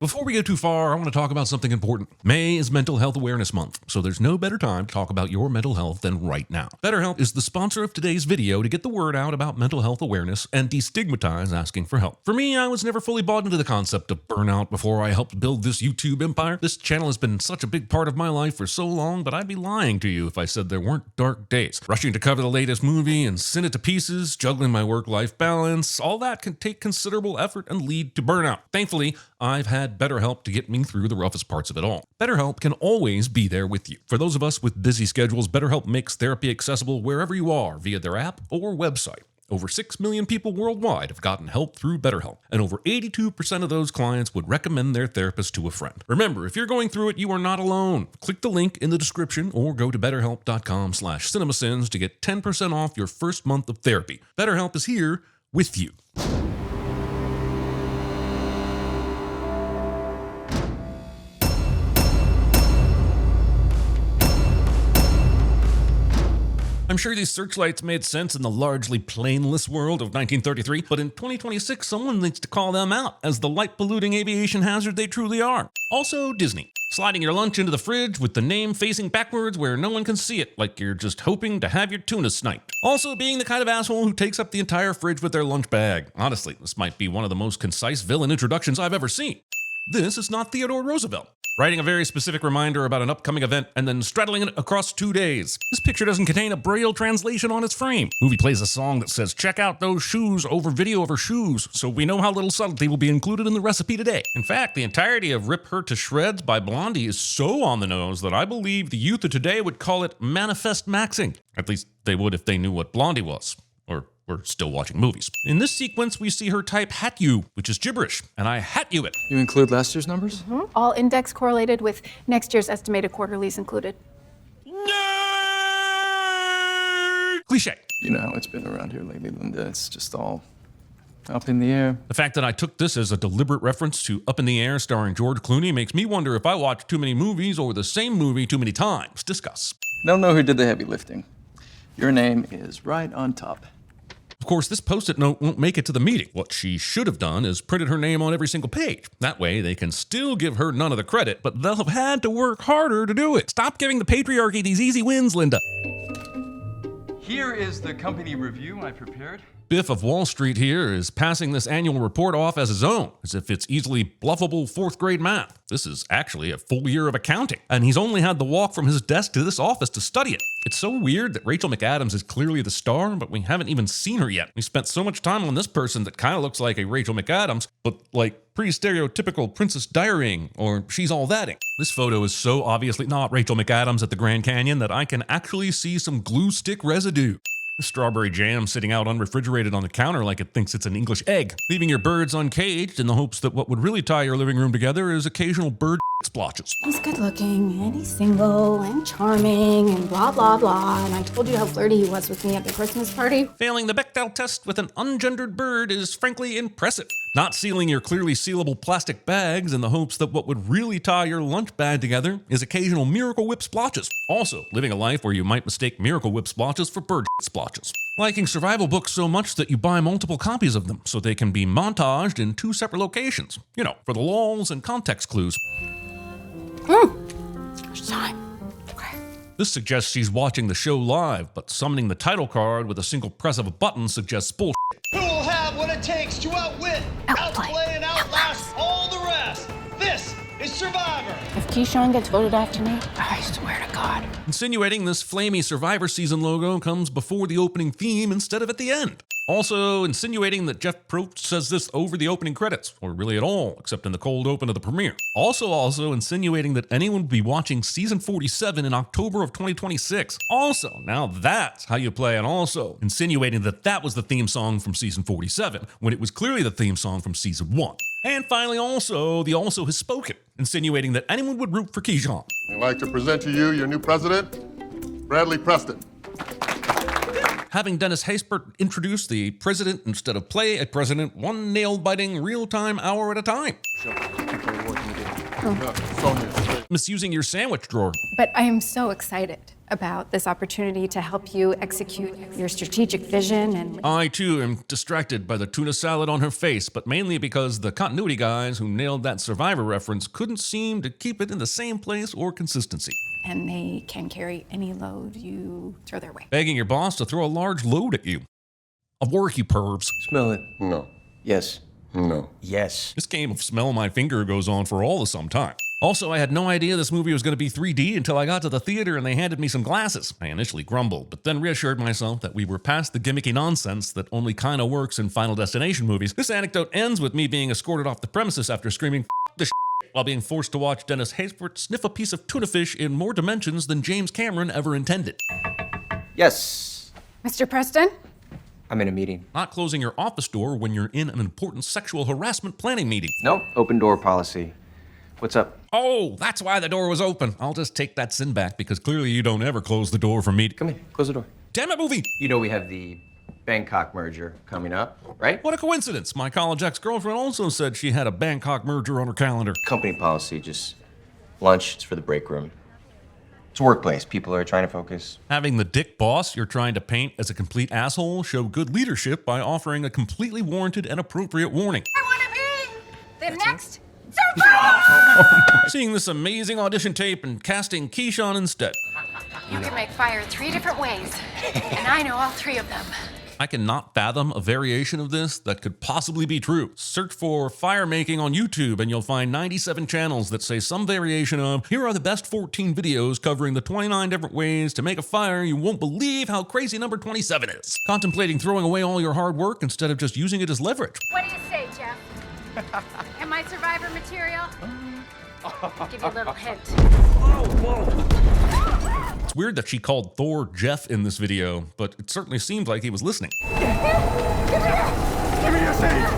Before we go too far, I want to talk about something important. May is Mental Health Awareness Month, so there's no better time to talk about your mental health than right now. BetterHelp is the sponsor of today's video to get the word out about mental health awareness and destigmatize asking for help. For me, I was never fully bought into the concept of burnout before I helped build this YouTube empire. This channel has been such a big part of my life for so long, but I'd be lying to you if I said there weren't dark days. Rushing to cover the latest movie and send it to pieces, juggling my work-life balance, all that can take considerable effort and lead to burnout. Thankfully, I've had BetterHelp to get me through the roughest parts of it all. BetterHelp can always be there with you. For those of us with busy schedules, BetterHelp makes therapy accessible wherever you are via their app or website. Over 6 million people worldwide have gotten help through BetterHelp, and over 82% of those clients would recommend their therapist to a friend. Remember, if you're going through it, you are not alone. Click the link in the description or go to betterhelp.com/CinemaSins to get 10% off your first month of therapy. BetterHelp is here with you. I'm sure these searchlights made sense in the largely planeless world of 1933, but in 2026, someone needs to call them out as the light-polluting aviation hazard they truly are. Also, Disney. Sliding your lunch into the fridge with the name facing backwards where no one can see it, like you're just hoping to have your tuna sniped. Also, being the kind of asshole who takes up the entire fridge with their lunch bag. Honestly, this might be one of the most concise villain introductions I've ever seen. This is not Theodore Roosevelt. Writing a very specific reminder about an upcoming event and then straddling it across 2 days. This picture doesn't contain a Braille translation on its frame. Movie plays a song that says, "Check out those shoes" over video of her shoes, so we know how little subtlety will be included in the recipe today. In fact, the entirety of Rip Her to Shreds by Blondie is so on the nose that I believe the youth of today would call it manifest maxing. At least they would if they knew what Blondie was. Or we're still watching movies. In this sequence, we see her type "hat you," which is gibberish, and I hat you it. You include last year's numbers? Mm-hmm. All index correlated with next year's estimated quarterlies included. Nerd! Cliche. You know how it's been around here lately, Linda. It's just all up in the air. The fact that I took this as a deliberate reference to Up in the Air starring George Clooney makes me wonder if I watched too many movies or the same movie too many times. Discuss. Don't know who did the heavy lifting. Your name is right on top. Of course, this Post-it note won't make it to the meeting. What she should have done is printed her name on every single page. That way, they can still give her none of the credit, but they'll have had to work harder to do it. Stop giving the patriarchy these easy wins, Linda. Here is the company review I prepared. Biff of Wall Street here is passing this annual report off as his own, as if it's easily bluffable 4th grade math. This is actually a full year of accounting, and he's only had to walk from his desk to this office to study it. It's so weird that Rachel McAdams is clearly the star, but we haven't even seen her yet. We spent so much time on this person that kind of looks like a Rachel McAdams, but like pre-stereotypical Princess Diarying or She's All Thating. This photo is so obviously not Rachel McAdams at the Grand Canyon that I can actually see some glue stick residue. Strawberry jam sitting out unrefrigerated on the counter like it thinks it's an English egg. Leaving your birds uncaged in the hopes that what would really tie your living room together is occasional bird splotches. He's good looking, and he's single, and charming, and blah, blah, blah. And I told you how flirty he was with me at the Christmas party. Failing the Bechdel test with an ungendered bird is frankly impressive. Not sealing your clearly sealable plastic bags in the hopes that what would really tie your lunch bag together is occasional Miracle Whip splotches. Also, living a life where you might mistake Miracle Whip splotches for bird splotches. Liking survival books so much that you buy multiple copies of them so they can be montaged in 2 separate locations. You know, for the lulls and context clues. It's time. Okay. This suggests she's watching the show live, but summoning the title card with a single press of a button suggests bullshit. Who will have what it takes to outwit, outplay, and outlast all the rest? This is Survivor. If Keyshawn gets voted after me, I swear to God. Insinuating this flamey Survivor season logo comes before the opening theme instead of at the end. Also insinuating that Jeff Probst says this over the opening credits, or really at all, except in the cold open of the premiere. Also insinuating that anyone would be watching season 47 in October of 2026. Also, now that's how you play, and also insinuating that that was the theme song from season 47, when it was clearly the theme song from season 1. And finally the also has spoken, insinuating that anyone would root for Keyshawn. I'd like to present to you your new president, Bradley Preston. Having Dennis Haysbert introduce the president instead of play a president, one nail-biting real-time hour at a time. Sonia. Misusing your sandwich drawer. But I am so excited about this opportunity to help you execute your strategic vision and... I, too, am distracted by the tuna salad on her face, but mainly because the continuity guys who nailed that Survivor reference couldn't seem to keep it in the same place or consistency. And they can carry any load you throw their way. Begging your boss to throw a large load at you. Of work, you pervs. Smell it. No. Yes. No. Yes. This game of smell my finger goes on for all of some time. Also, I had no idea this movie was going to be 3D until I got to the theater and they handed me some glasses. I initially grumbled, but then reassured myself that we were past the gimmicky nonsense that only kinda works in Final Destination movies. This anecdote ends with me being escorted off the premises after screaming, "F the shit," while being forced to watch Dennis Haysbert sniff a piece of tuna fish in more dimensions than James Cameron ever intended. Yes. Mr. Preston? I'm in a meeting. Not closing your office door when you're in an important sexual harassment planning meeting. Nope. Open door policy. What's up? Oh, that's why the door was open. I'll just take that sin back because clearly you don't ever close the door for me. Come here. Close the door. Damn it, movie! You know we have the Bangkok merger coming up, right? What a coincidence. My college ex-girlfriend also said she had a Bangkok merger on her calendar. Company policy, just lunch, it's for the break room. It's a workplace. People are trying to focus. Having the dick boss you're trying to paint as a complete asshole show good leadership by offering a completely warranted and appropriate warning. I want to be the next survivor! Seeing this amazing audition tape and casting Keyshawn instead. You can make fire 3 different ways, and I know all 3 of them. I cannot fathom a variation of this that could possibly be true. Search for fire making on YouTube and you'll find 97 channels that say some variation of, here are the best 14 videos covering the 29 different ways to make a fire you won't believe how crazy number 27 is. Contemplating throwing away all your hard work instead of just using it as leverage. What do you say, Jeff? Am I survivor material? I'll give you a little hint. It's weird that she called Thor Jeff in this video, but it certainly seemed like he was listening. Give me your seat!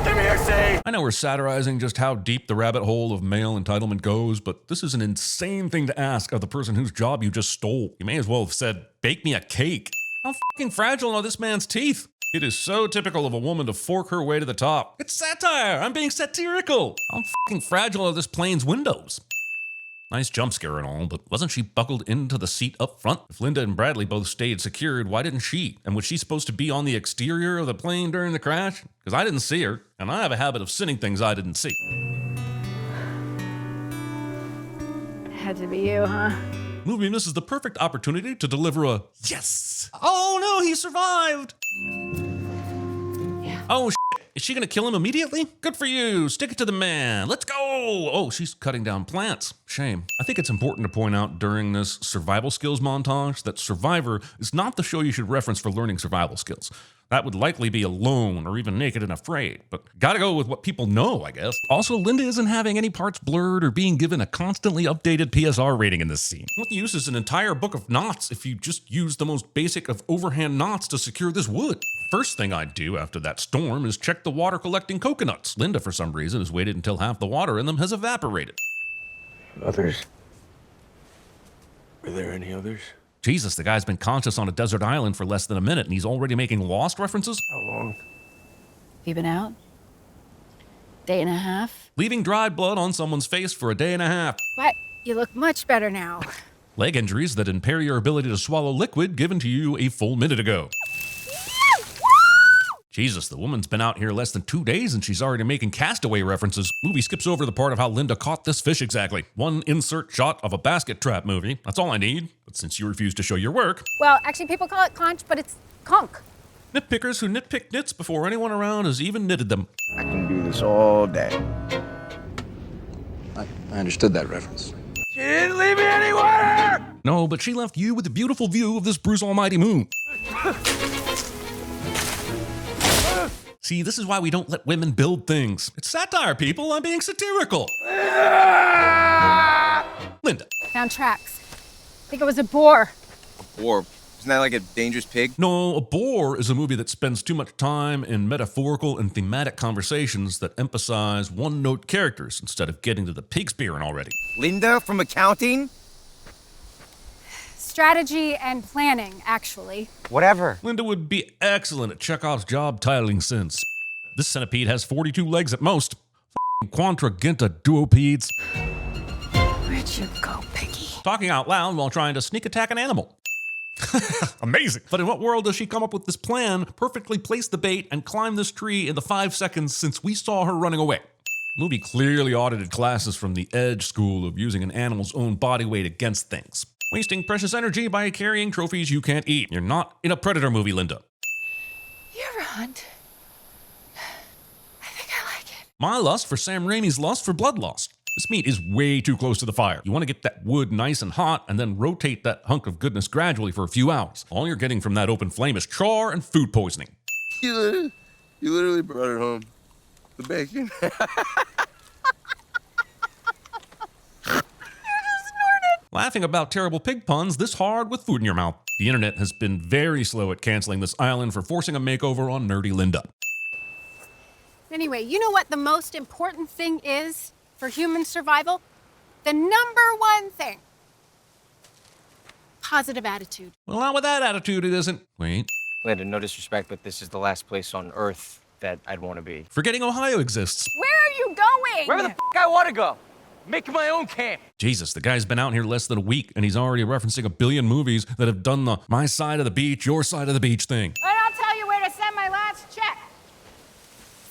Give me your seat! I know we're satirizing just how deep the rabbit hole of male entitlement goes, but this is an insane thing to ask of the person whose job you just stole. You may as well have said, bake me a cake. How fucking fragile are this man's teeth? It is so typical of a woman to fork her way to the top. It's satire! I'm being satirical! How fucking fragile are this plane's windows? Nice jump scare and all, but wasn't she buckled into the seat up front? If Linda and Bradley both stayed secured, why didn't she? And was she supposed to be on the exterior of the plane during the crash? Because I didn't see her, and I have a habit of sinning things I didn't see. Had to be you, huh? Movie misses the perfect opportunity to deliver a yes! Oh no, he survived! Yeah. Oh shit, is she gonna kill him immediately? Good for you, stick it to the man, let's go! Oh, she's cutting down plants, shame. I think it's important to point out during this survival skills montage that Survivor is not the show you should reference for learning survival skills. That would likely be Alone or even Naked and Afraid, but gotta go with what people know, I guess. Also, Linda isn't having any parts blurred or being given a constantly updated PSR rating in this scene. What use is an entire book of knots if you just use the most basic of overhand knots to secure this wood? First thing I'd do after that storm is check the water collecting coconuts. Linda, for some reason, has waited until half the water in them has evaporated. Others? Were there any others? Jesus, the guy's been conscious on a desert island for less than a minute and he's already making Lost references? How long? You been out? Day and a half? Leaving dried blood on someone's face for a day and a half. But you look much better now. Leg injuries that impair your ability to swallow liquid given to you a full minute ago. Jesus, the woman's been out here less than 2 days and she's already making Castaway references. Movie skips over the part of how Linda caught this fish exactly. One insert shot of a basket trap movie. That's all I need. But since you refuse to show your work. Well, actually, people call it conch, but it's conch. Nitpickers who nitpick nits before anyone around has even knitted them. I can do this all day. I understood that reference. She didn't leave me any water! No, but she left you with a beautiful view of this Bruce Almighty moon. See, this is why we don't let women build things. It's satire, people. I'm being satirical. Linda. Found tracks. I think it was a boar. Or isn't that like a dangerous pig? No, A Bore is a movie that spends too much time in metaphorical and thematic conversations that emphasize one-note characters instead of getting to the pig spearing already. Linda from accounting? Strategy and planning, actually. Whatever. Linda would be excellent at Chekhov's job titling since. This centipede has 42 legs at most. Quadriginta duopedes. Where'd Let you go, Piggy. Talking out loud while trying to sneak attack an animal. Amazing. But in what world does she come up with this plan, perfectly place the bait, and climb this tree in the 5 seconds since we saw her running away? Movie clearly audited classes from the Edge school of using an animal's own body weight against things. Wasting precious energy by carrying trophies you can't eat. You're not in a Predator movie, Linda. You ever hunt? I think I like it. My lust for Sam Raimi's lust for bloodlust. This meat is way too close to the fire. You want to get that wood nice and hot and then rotate that hunk of goodness gradually for a few hours. All you're getting from that open flame is char and food poisoning. You literally brought it home. The bacon. Laughing about terrible pig puns this hard with food in your mouth. The internet has been very slow at canceling this island for forcing a makeover on nerdy Linda. Anyway, you know what the most important thing is for human survival? The #1 thing. Positive attitude. Well, not with that attitude, it isn't. Wait. Linda, no disrespect, but this is the last place on Earth that I'd want to be. Forgetting Ohio exists. Where are you going? Wherever the f I want to go. Making my own camp. Jesus, the guy's been out here less than a week and he's already referencing a billion movies that have done the my side of the beach, your side of the beach thing. And I'll tell you where to send my last check.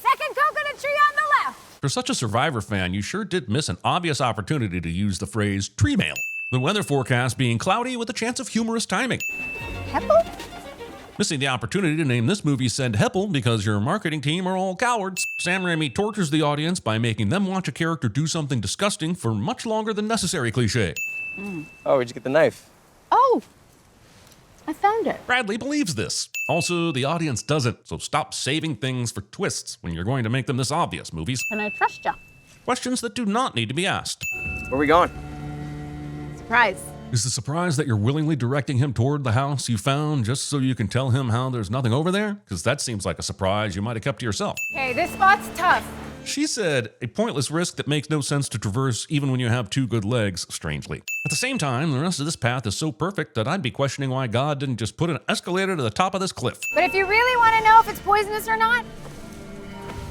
Second coconut tree on the left. For such a Survivor fan, you sure did miss an obvious opportunity to use the phrase tree mail. The weather forecast being cloudy with a chance of humorous timing. Heppel? Missing the opportunity to name this movie Send Heppel because your marketing team are all cowards. Sam Raimi tortures the audience by making them watch a character do something disgusting for much longer than necessary cliche. Oh, where'd you get the knife? Oh, I found it. Bradley believes this. Also, the audience doesn't, so stop saving things for twists when you're going to make them this obvious, movies. Can I trust you? Questions that do not need to be asked. Where are we going? Surprise. Is the surprise that you're willingly directing him toward the house you found just so you can tell him how there's nothing over there? Because that seems like a surprise you might have kept to yourself. Okay, this spot's tough. She said, a pointless risk that makes no sense to traverse even when you have 2 good legs, strangely. At the same time, the rest of this path is so perfect that I'd be questioning why God didn't just put an escalator to the top of this cliff. But if you really want to know if it's poisonous or not,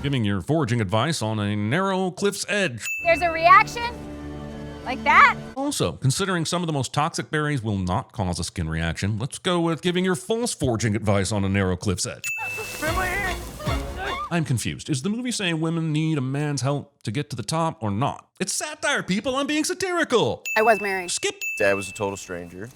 Giving your foraging advice on a narrow cliff's edge. there's a reaction like that. Also, considering some of the most toxic berries will not cause a skin reaction, let's go with giving your false foraging advice on a narrow cliff's edge. I'm confused. Is the movie saying women need a man's help to get to the top or not? It's satire, people. I'm being satirical. I was married. Skip. Dad was a total stranger.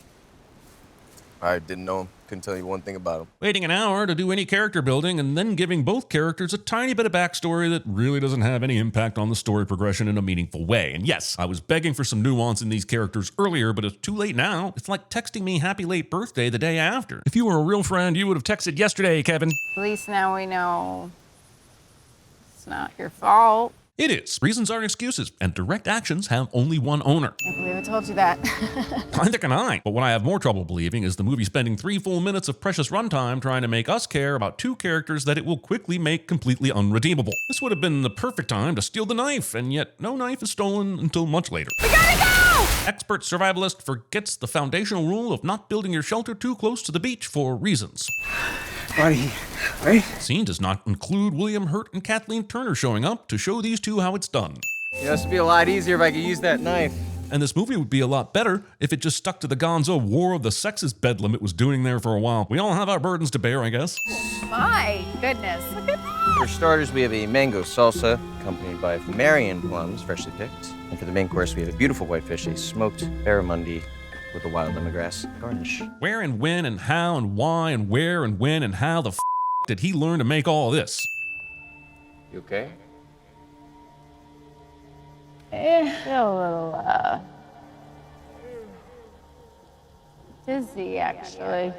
I didn't know him. Couldn't tell you one thing about him. Waiting an hour to do any character building and then giving both characters a tiny bit of backstory that really doesn't have any impact on the story progression in a meaningful way. And yes, I was begging for some nuance in these characters earlier, but it's too late now. It's like texting me happy late birthday the day after. If you were a real friend, you would have texted yesterday, Kevin. At least now we know it's not your fault. It is. Reasons aren't excuses, and direct actions have only one owner. Can't believe I told you that. Neither can I. But what I have more trouble believing is the movie spending 3 full minutes of precious runtime trying to make us care about 2 characters that it will quickly make completely unredeemable. This would have been the perfect time to steal the knife, and yet no knife is stolen until much later. We gotta go! Expert survivalist forgets the foundational rule of not building your shelter too close to the beach for reasons. Buddy, right? Scene does not include William Hurt and Kathleen Turner showing up to show these two how it's done. Yeah, this would be a lot easier if I could use that knife. And this movie would be a lot better if it just stuck to the gonzo War of the Sexes bedlam it was doing there for a while. We all have our burdens to bear, I guess. My goodness, look at that. For starters, we have a mango salsa, accompanied by Marion plums, freshly picked. And for the main course, we have a beautiful whitefish, a smoked barramundi with a wild lemongrass garnish. Where and when and how and why and where and when and how the did he learn to make all this? You okay? A little, dizzy, actually.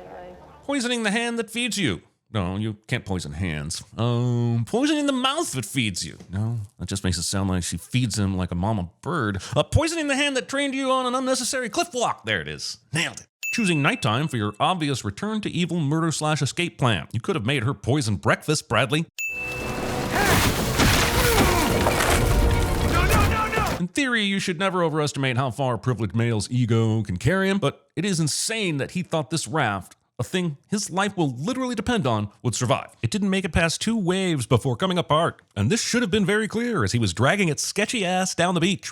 Poisoning the hand that feeds you. No, you can't poison hands. Poisoning the mouth that feeds you. No, that just makes it sound like she feeds him like a mama bird. Poisoning the hand that trained you on an unnecessary cliff walk. There it is. Nailed it. Choosing nighttime for your obvious return to evil murder/escape plan. You could have made her poison breakfast, Bradley. In theory, you should never overestimate how far a privileged male's ego can carry him, but it is insane that he thought this raft, a thing his life will literally depend on, would survive. It didn't make it past 2 waves before coming apart, and this should have been very clear as he was dragging its sketchy ass down the beach.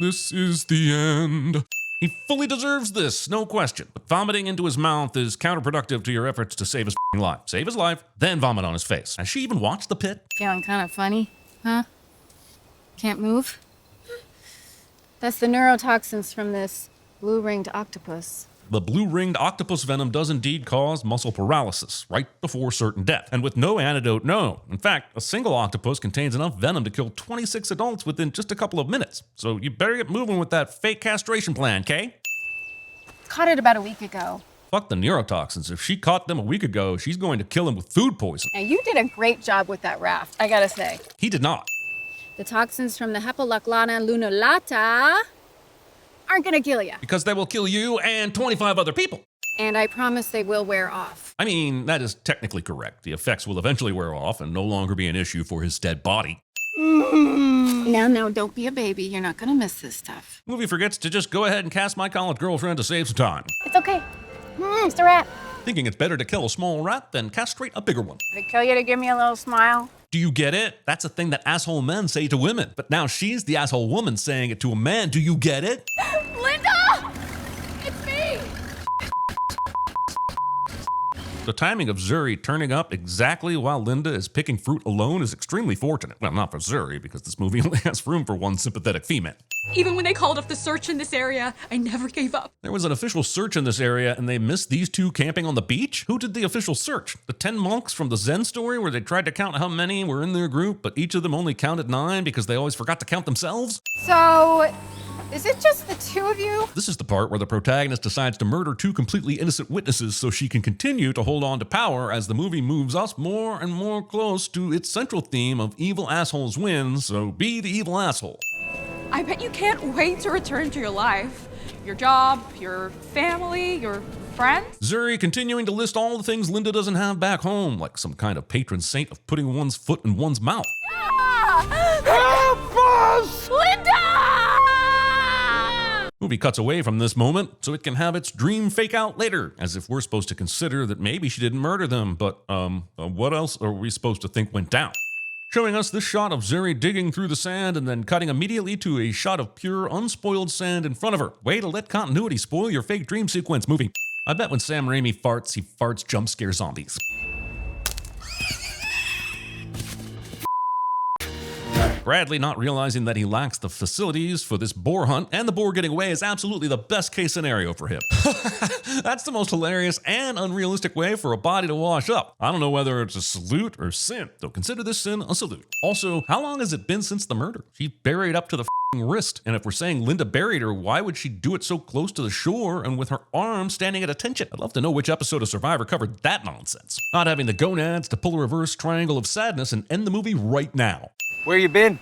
This is the end. He fully deserves this, no question. But vomiting into his mouth is counterproductive to your efforts to save his life. Save his life, then vomit on his face. Has she even watched The Pit? Feeling kind of funny, huh? Can't move? That's the neurotoxins from this blue-ringed octopus. The blue-ringed octopus venom does indeed cause muscle paralysis, right before certain death, and with no antidote known. In fact, a single octopus contains enough venom to kill 26 adults within just a couple of minutes. So you better get moving with that fake castration plan, Kay? Caught it about a week ago. Fuck the neurotoxins. If she caught them a week ago, she's going to kill him with food poison. Now, you did a great job with that raft, I gotta say. He did not. The toxins from the Hepalaclana lunulata aren't gonna kill you. Because they will kill you and 25 other people. And I promise they will wear off. I mean, that is technically correct. The effects will eventually wear off and no longer be an issue for his dead body. No, don't be a baby. You're not gonna miss this stuff. The movie forgets to just go ahead and cast my college girlfriend to save some time. It's okay. Mr. Rat. Thinking it's better to kill a small rat than castrate a bigger one. Did it kill you to give me a little smile? Do you get it? That's a thing that asshole men say to women. But now she's the asshole woman saying it to a man. Do you get it? Linda! It's me! The timing of Zuri turning up exactly while Linda is picking fruit alone is extremely fortunate. Well, not for Zuri, because this movie only has room for one sympathetic female. Even when they called off the search in this area, I never gave up. There was an official search in this area and they missed these two camping on the beach? Who did the official search? The 10 monks from the Zen story where they tried to count how many were in their group, but each of them only counted 9 because they always forgot to count themselves? So, is it just the two of you? This is the part where the protagonist decides to murder 2 completely innocent witnesses so she can continue to hold on to power as the movie moves us more and more close to its central theme of evil assholes win, so be the evil asshole. I bet you can't wait to return to your life. Your job, your family, your friends. Zuri continuing to list all the things Linda doesn't have back home, like some kind of patron saint of putting one's foot in one's mouth. Help us! Linda! Movie cuts away from this moment so it can have its dream fake out later, as if we're supposed to consider that maybe she didn't murder them, but what else are we supposed to think went down? Showing us this shot of Zuri digging through the sand and then cutting immediately to a shot of pure, unspoiled sand in front of her. Way to let continuity spoil your fake dream sequence movie. I bet when Sam Raimi farts, he farts jump scare zombies. Bradley not realizing that he lacks the facilities for this boar hunt, and the boar getting away is absolutely the best case scenario for him. That's the most hilarious and unrealistic way for a body to wash up. I don't know whether it's a salute or sin, though consider this sin a salute. Also, how long has it been since the murder? She buried up to the wrist, and if we're saying Linda buried her, why would she do it so close to the shore and with her arm standing at attention? I'd love to know which episode of Survivor covered that nonsense. Not having the gonads to pull a reverse triangle of sadness and end the movie right now. Where you been?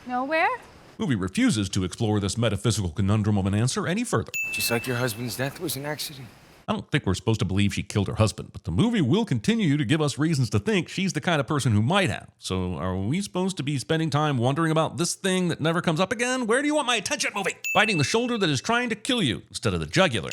Nowhere? Movie refuses to explore this metaphysical conundrum of an answer any further. Just like your husband's death was an accident. I don't think we're supposed to believe she killed her husband, but the movie will continue to give us reasons to think she's the kind of person who might have. So are we supposed to be spending time wondering about this thing that never comes up again? Where do you want my attention, movie? Biting the shoulder that is trying to kill you instead of the jugular.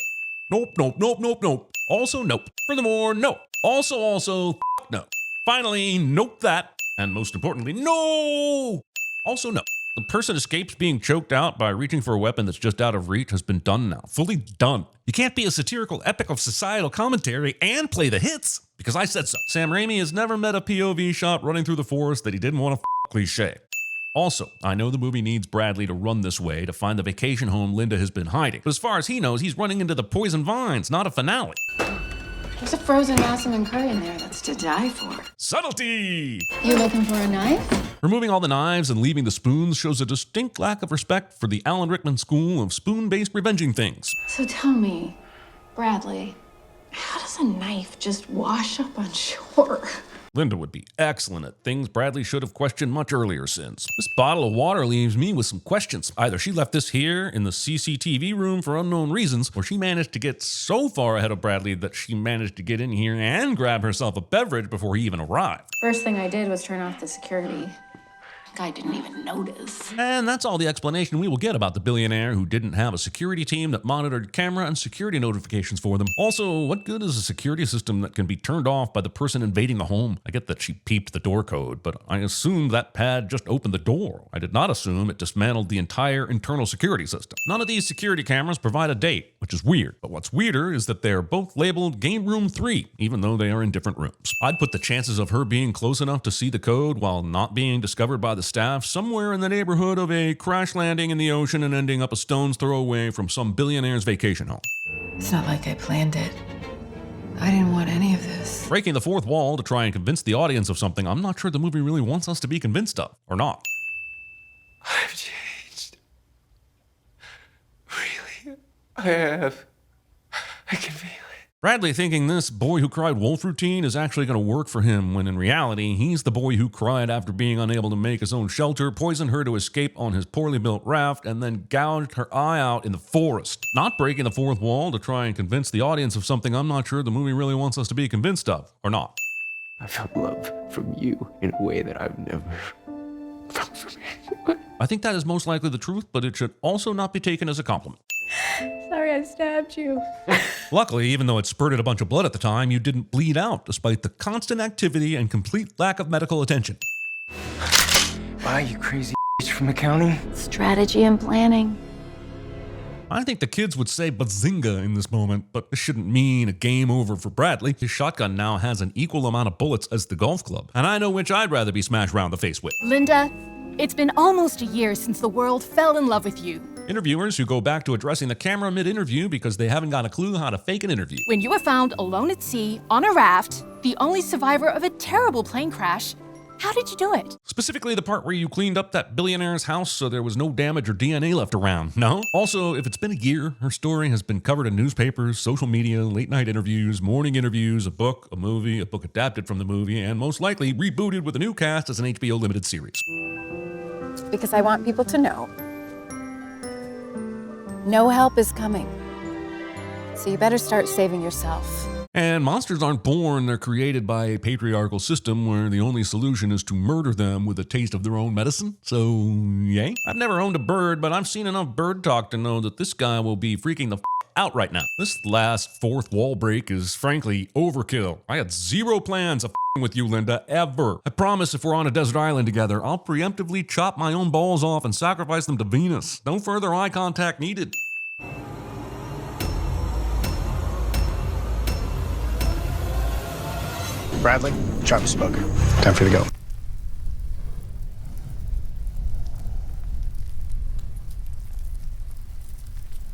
Nope, nope, nope, nope, nope. Also, nope. Furthermore, no. Also, no. Finally, nope that. And most importantly, no! Also, no. The person escapes being choked out by reaching for a weapon that's just out of reach has been done now. Fully done. You can't be a satirical epic of societal commentary and play the hits, because I said so. Sam Raimi has never met a POV shot running through the forest that he didn't want to cliche. Also, I know the movie needs Bradley to run this way to find the vacation home Linda has been hiding. But as far as he knows, he's running into the poison vines, not a finale. There's a frozen Masson and curry in there that's to die for. Subtlety! You looking for a knife? Removing all the knives and leaving the spoons shows a distinct lack of respect for the Alan Rickman school of spoon-based revenging things. So tell me, Bradley, how does a knife just wash up on shore? Linda would be excellent at things Bradley should have questioned much earlier, Sins. This bottle of water leaves me with some questions. Either she left this here in the CCTV room for unknown reasons, or she managed to get so far ahead of Bradley that she managed to get in here and grab herself a beverage before he even arrived. First thing I did was turn off the security. Guy didn't even notice. And that's all the explanation we will get about the billionaire who didn't have a security team that monitored camera and security notifications for them. Also, what good is a security system that can be turned off by the person invading the home? I get that she peeped the door code, but I assumed that pad just opened the door. I did not assume it dismantled the entire internal security system. None of these security cameras provide a date, which is weird. But what's weirder is that they're both labeled Game Room 3, even though they are in different rooms. I'd put the chances of her being close enough to see the code while not being discovered by the staff somewhere in the neighborhood of a crash landing in the ocean and ending up a stone's throw away from some billionaire's vacation home. It's not like I planned it. I didn't want any of this. Breaking the fourth wall to try and convince the audience of something I'm not sure the movie really wants us to be convinced of, or not. I've changed. Really? I have. I can feel it. Bradley thinking this boy who cried wolf routine is actually going to work for him, when in reality, he's the boy who cried after being unable to make his own shelter, poisoned her to escape on his poorly built raft, and then gouged her eye out in the forest. Not breaking the fourth wall to try and convince the audience of something I'm not sure the movie really wants us to be convinced of, or not. I felt love from you in a way that I've never felt from anyone. I think that is most likely the truth, but it should also not be taken as a compliment. Sorry I stabbed you. Luckily, even though it spurted a bunch of blood at the time, you didn't bleed out despite the constant activity and complete lack of medical attention. Why, you crazy from accounting? Strategy and planning. I think the kids would say bazinga in this moment, but this shouldn't mean a game over for Bradley. His shotgun now has an equal amount of bullets as the golf club, and I know which I'd rather be smashed round the face with. Linda, it's been almost a year since the world fell in love with you. Interviewers who go back to addressing the camera mid-interview because they haven't got a clue how to fake an interview. When you were found alone at sea, on a raft, the only survivor of a terrible plane crash, how did you do it? Specifically the part where you cleaned up that billionaire's house so there was no damage or DNA left around, no? Also, if it's been a year, her story has been covered in newspapers, social media, late-night interviews, morning interviews, a book, a movie, a book adapted from the movie, and most likely rebooted with a new cast as an HBO limited series. Because I want people to know. No help is coming. So you better start saving yourself. And monsters aren't born, they're created by a patriarchal system where the only solution is to murder them with a taste of their own medicine. So, yay? I've never owned a bird, but I've seen enough bird talk to know that this guy will be freaking the out right now. This last fourth wall break is frankly overkill. I had zero plans of with you, Linda, ever. I promise if we're on a desert island together, I'll preemptively chop my own balls off and sacrifice them to Venus. No further eye contact needed. Bradley, Travis spoke. Time for you to go.